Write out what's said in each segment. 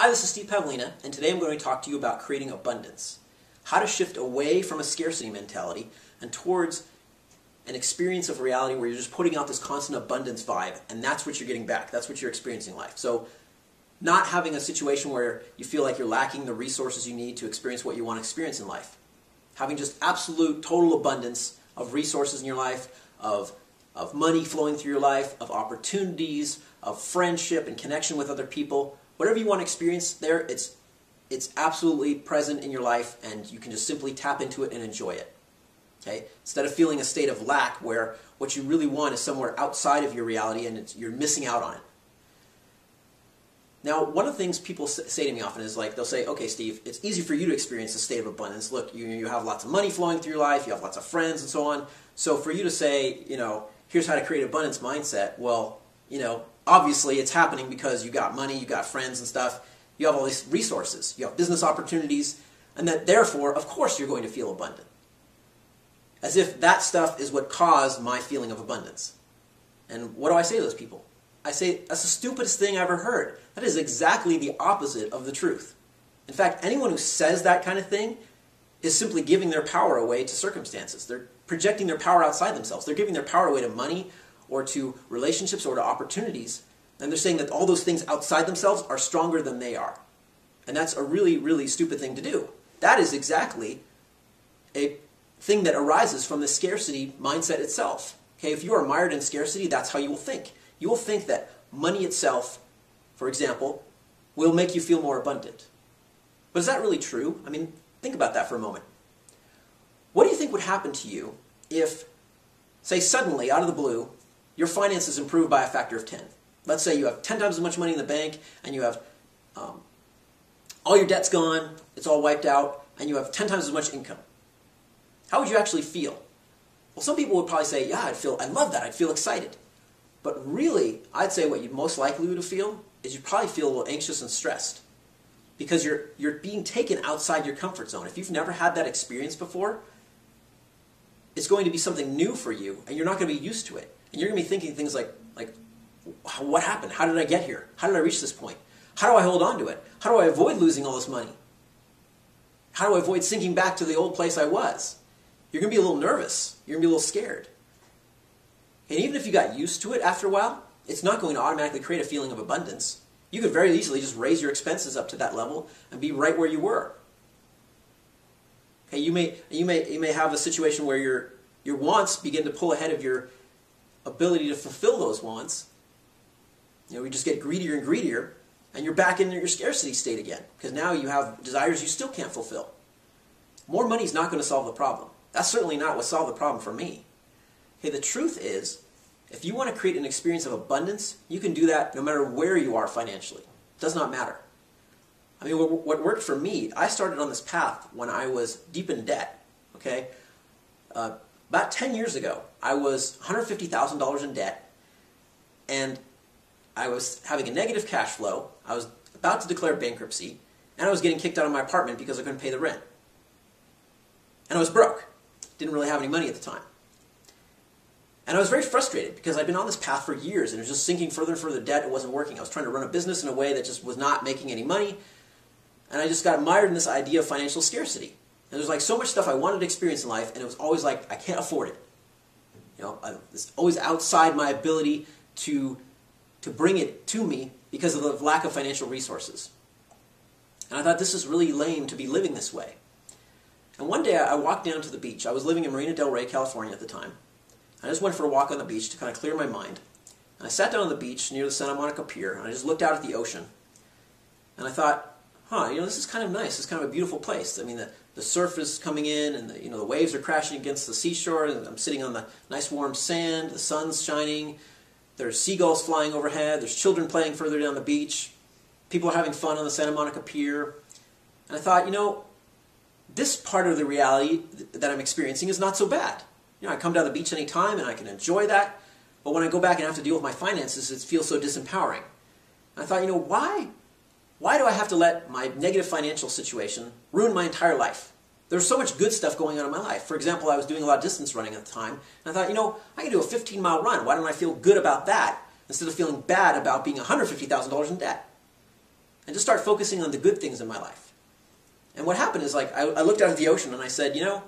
Hi, this is Steve Pavlina, and today I'm going to talk to you about creating abundance. How to shift away from a scarcity mentality and towards an experience of reality where you're just putting out this constant abundance vibe, and that's what you're getting back. That's what you're experiencing in life. So not having a situation where you feel like you're lacking the resources you need to experience what you want to experience in life. Having just absolute, total abundance of resources in your life, of money flowing through your life, of opportunities, of friendship and connection with other people. Whatever you want to experience there, it's absolutely present in your life, and you can just simply tap into it and enjoy it. Okay? Instead of feeling a state of lack where what you really want is somewhere outside of your reality and you're missing out on it. Now, one of the things people say to me often is like, they'll say, okay, Steve, it's easy for you to experience a state of abundance. Look, you have lots of money flowing through your life, you have lots of friends and so on. So for you to say, here's how to create abundance mindset, well, obviously it's happening because you got money, you got friends and stuff, you have all these resources, you have business opportunities, and that therefore, of course, you're going to feel abundant. As if that stuff is what caused my feeling of abundance. And what do I say to those people? I say, that's the stupidest thing I ever heard. That is exactly the opposite of the truth. In fact, anyone who says that kind of thing is simply giving their power away to circumstances. They're projecting their power outside themselves. They're giving their power away to money or to relationships or to opportunities. And they're saying that all those things outside themselves are stronger than they are. And that's a really, really stupid thing to do. That is exactly a thing that arises from the scarcity mindset itself. Okay, if you are mired in scarcity, that's how you will think. You will think that money itself, for example, will make you feel more abundant. But is that really true? I mean, think about that for a moment. What do you think would happen to you if, say, suddenly, out of the blue, your finances improve by a factor of 10? Let's say you have 10 times as much money in the bank, and you have all your debt's gone, it's all wiped out, and you have 10 times as much income. How would you actually feel? Well, some people would probably say, yeah, I'd love that, I'd feel excited. But really, I'd say what you'd most likely would feel is you'd probably feel a little anxious and stressed. Because you're being taken outside your comfort zone. If you've never had that experience before, it's going to be something new for you, and you're not going to be used to it. And you're going to be thinking things like, what happened? How did I get here? How did I reach this point? How do I hold on to it? How do I avoid losing all this money? How do I avoid sinking back to the old place I was? You're going to be a little nervous. You're going to be a little scared. And even if you got used to it after a while, it's not going to automatically create a feeling of abundance. You could very easily just raise your expenses up to that level and be right where you were. Okay, you may have a situation where your wants begin to pull ahead of your ability to fulfill those wants. We just get greedier and greedier, and you're back in your scarcity state again, because now you have desires you still can't fulfill. More money is not going to solve the problem. That's certainly not what solved the problem for me. Okay, the truth is, if you want to create an experience of abundance, you can do that no matter where you are financially. It does not matter. I mean, what worked for me, I started on this path when I was deep in debt. Okay, about 10 years ago, I was $150,000 in debt, and I was having a negative cash flow. I was about to declare bankruptcy, and I was getting kicked out of my apartment because I couldn't pay the rent. And I was broke. Didn't really have any money at the time. And I was very frustrated because I'd been on this path for years, and it was just sinking further and further debt. It wasn't working. I was trying to run a business in a way that just was not making any money. And I just got mired in this idea of financial scarcity. And there was like so much stuff I wanted to experience in life, and it was always like, I can't afford it. It's always outside my ability to bring it to me because of the lack of financial resources. And I thought, this is really lame to be living this way. And one day I walked down to the beach. I was living in Marina Del Rey, California at the time. I just went for a walk on the beach to kind of clear my mind. And I sat down on the beach near the Santa Monica Pier, and I just looked out at the ocean. And I thought, this is kind of nice. It's kind of a beautiful place. I mean, the surf is coming in, and the waves are crashing against the seashore, and I'm sitting on the nice warm sand, the sun's shining, there's seagulls flying overhead, there's children playing further down the beach, people are having fun on the Santa Monica Pier. And I thought, this part of the reality that I'm experiencing is not so bad. I come down the beach anytime and I can enjoy that, but when I go back and have to deal with my finances, it feels so disempowering. And I thought, why do I have to let my negative financial situation ruin my entire life? There's so much good stuff going on in my life. For example, I was doing a lot of distance running at the time, and I thought, I can do a 15-mile run. Why don't I feel good about that instead of feeling bad about being $150,000 in debt? and just start focusing on the good things in my life. And what happened is, like, I looked out at the ocean and I said, you know,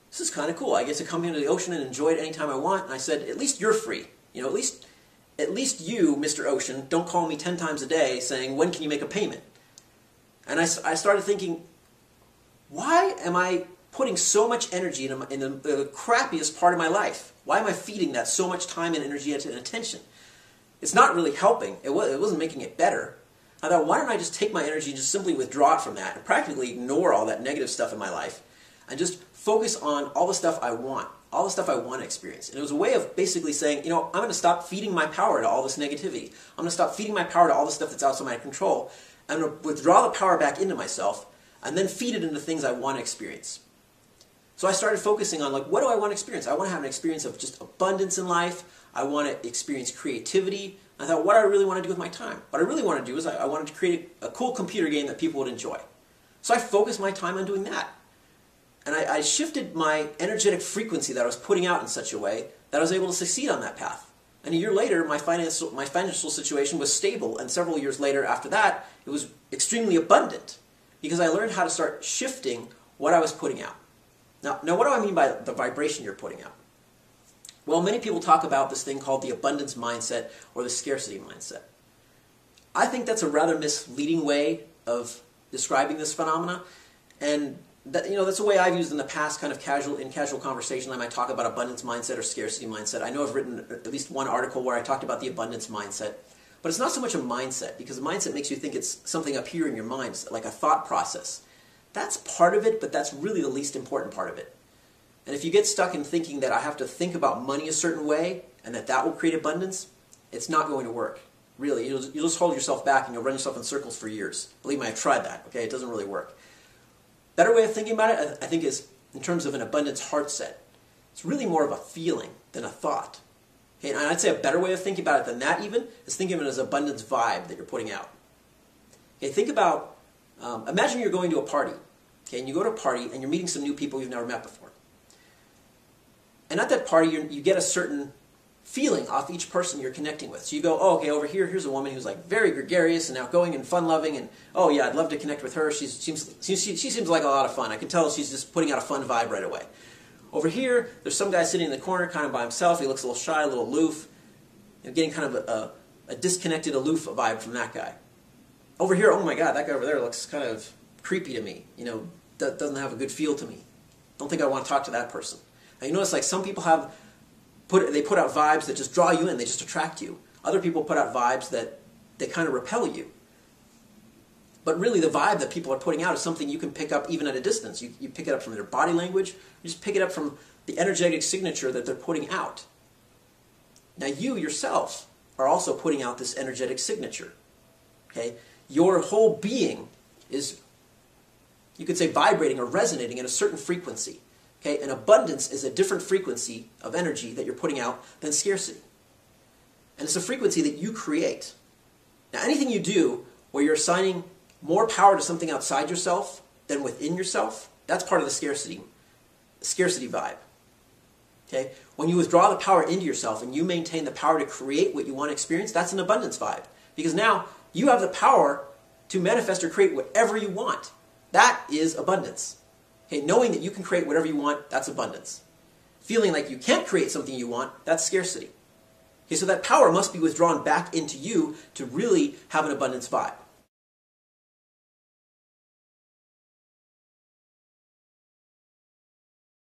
this is kind of cool. I get to come into the ocean and enjoy it anytime I want. And I said, at least you're free. You know, at least you, Mr. Ocean, don't call me 10 times a day saying, when can you make a payment? And I started thinking, why am I putting so much energy in the crappiest part of my life? Why am I feeding that so much time and energy and attention? It's not really helping. It wasn't making it better. I thought, why don't I just take my energy and just simply withdraw it from that and practically ignore all that negative stuff in my life and just focus on all the stuff I want, all the stuff I want to experience. And it was a way of basically saying, you know, I'm going to stop feeding my power to all this negativity. I'm going to stop feeding my power to all the stuff that's outside my control. I'm going to withdraw the power back into myself and then feed it into things I want to experience. So I started focusing on, like, what do I want to experience? I want to have an experience of just abundance in life. I want to experience creativity. I thought, what do I really want to do with my time? What I really want to do is I wanted to create a cool computer game that people would enjoy. So I focused my time on doing that. And I shifted my energetic frequency that I was putting out in such a way that I was able to succeed on that path. And a year later, my financial situation was stable, and several years later after that, it was extremely abundant because I learned how to start shifting what I was putting out. Now what do I mean by the vibration you're putting out? Well, many people talk about this thing called the abundance mindset or the scarcity mindset. I think that's a rather misleading way of describing this phenomena, and that, you know, that's a way I've used in the past, kind of casual conversation. I might talk about abundance mindset or scarcity mindset. I know I've written at least one article where I talked about the abundance mindset, but it's not so much a mindset, because a mindset makes you think it's something up here in your mind, like a thought process. That's part of it, but that's really the least important part of it. And if you get stuck in thinking that I have to think about money a certain way and that will create abundance, it's not going to work. Really, you'll just hold yourself back and you'll run yourself in circles for years. Believe me, I've tried that. Okay, it doesn't really work. Better way of thinking about it, I think, is in terms of an abundance heart set. It's really more of a feeling than a thought. Okay, and I'd say a better way of thinking about it than that even is thinking of it as abundance vibe that you're putting out. Okay, think about, imagine you're going to a party. Okay, and you go to a party and you're meeting some new people you've never met before. And at that party, you get a certain feeling off each person you're connecting with. So you go, oh, okay, over here's a woman who's like very gregarious and outgoing and fun-loving, and oh yeah, I'd love to connect with her. She seems like a lot of fun. I can tell she's just putting out a fun vibe right away. Over here, there's some guy sitting in the corner kind of by himself. He looks a little shy, a little aloof. You're getting kind of a disconnected, aloof vibe from that guy. Over here, oh my God, that guy over there looks kind of creepy to me. You know, doesn't have a good feel to me. Don't think I want to talk to that person. Now, you notice, like, some people put out vibes that just draw you in, they just attract you. Other people put out vibes that they kind of repel you. But really, the vibe that people are putting out is something you can pick up even at a distance. You pick it up from their body language, you just pick it up from the energetic signature that they're putting out. Now, you yourself are also putting out this energetic signature. Okay? Your whole being is, you could say, vibrating or resonating at a certain frequency. Okay, and abundance is a different frequency of energy that you're putting out than scarcity. And it's a frequency that you create. Now, anything you do where you're assigning more power to something outside yourself than within yourself, that's part of the scarcity vibe. Okay? When you withdraw the power into yourself and you maintain the power to create what you want to experience, that's an abundance vibe. Because now you have the power to manifest or create whatever you want. That is abundance. Okay, knowing that you can create whatever you want, that's abundance. Feeling like you can't create something you want, that's scarcity. Okay, so that power must be withdrawn back into you to really have an abundance vibe.